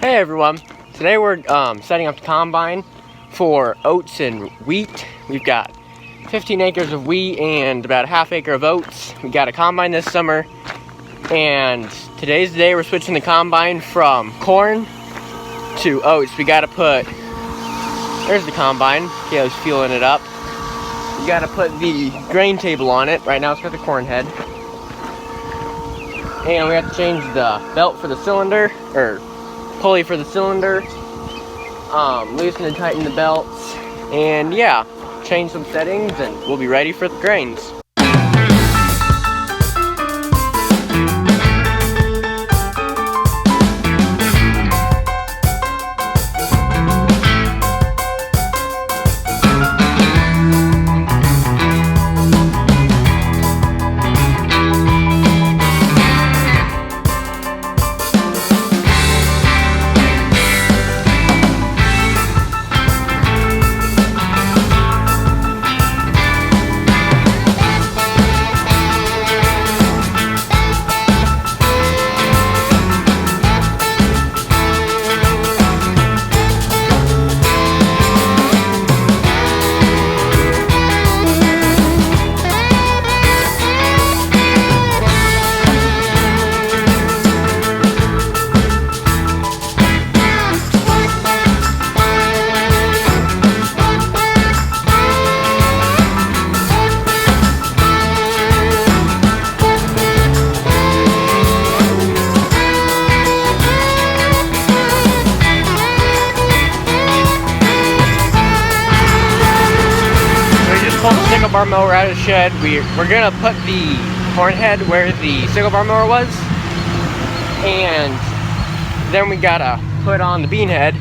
Hey everyone, today we're setting up the combine for oats and wheat. We've got 15 acres of wheat and about a half acre of oats. We got a combine this summer, and today's the day we're switching the combine from corn to oats. We gotta put, there's the combine, Kayla's fueling it up. You gotta put the grain table on it. Right now it's got the corn head. And we have to change the belt for the cylinder, or pulley for the cylinder, loosen and tighten the belts, and yeah, change some settings and we'll be ready for the grains. Pull the sickle bar mower out of the shed. We're gonna put the corn head where the sickle bar mower was, and then we gotta put on the bean head.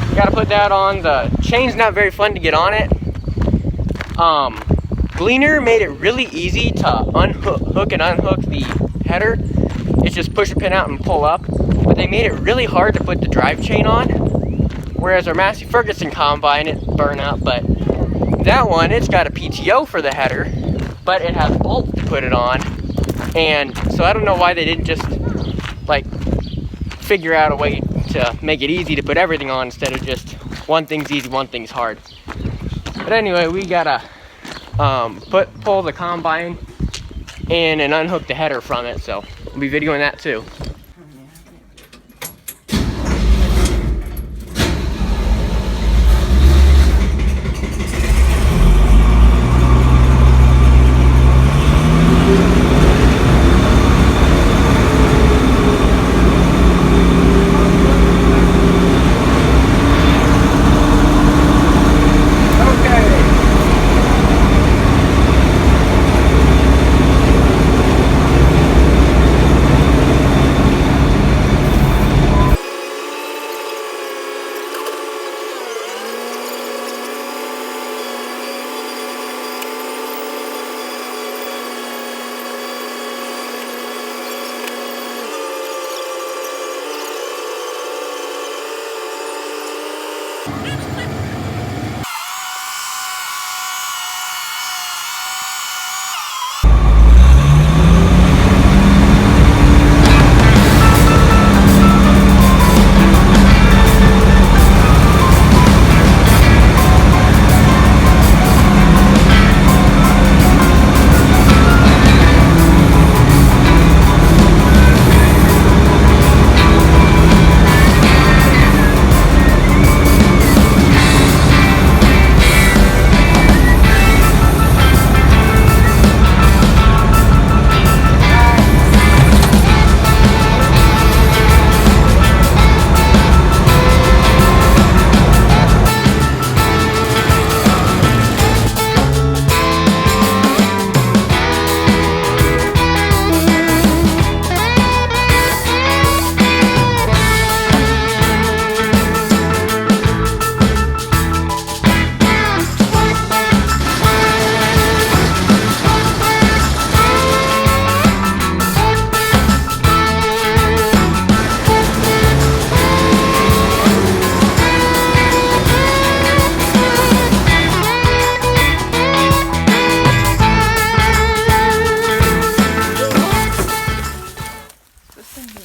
We gotta put that on. The chain's not very fun to get on it. Gleaner made it really easy to hook and unhook the header. It's just push a pin out and pull up, but they made it really hard to put the drive chain on, whereas our Massey Ferguson combine, it burned out. But that one, it's got a PTO for the header, but it has bolts to put it on. And so I don't know why they didn't just like figure out a way to make it easy to put everything on instead of just one thing's easy, one thing's hard. But anyway, we gotta pull the combine in and unhook the header from it, so we'll be videoing that too.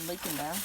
leaking down.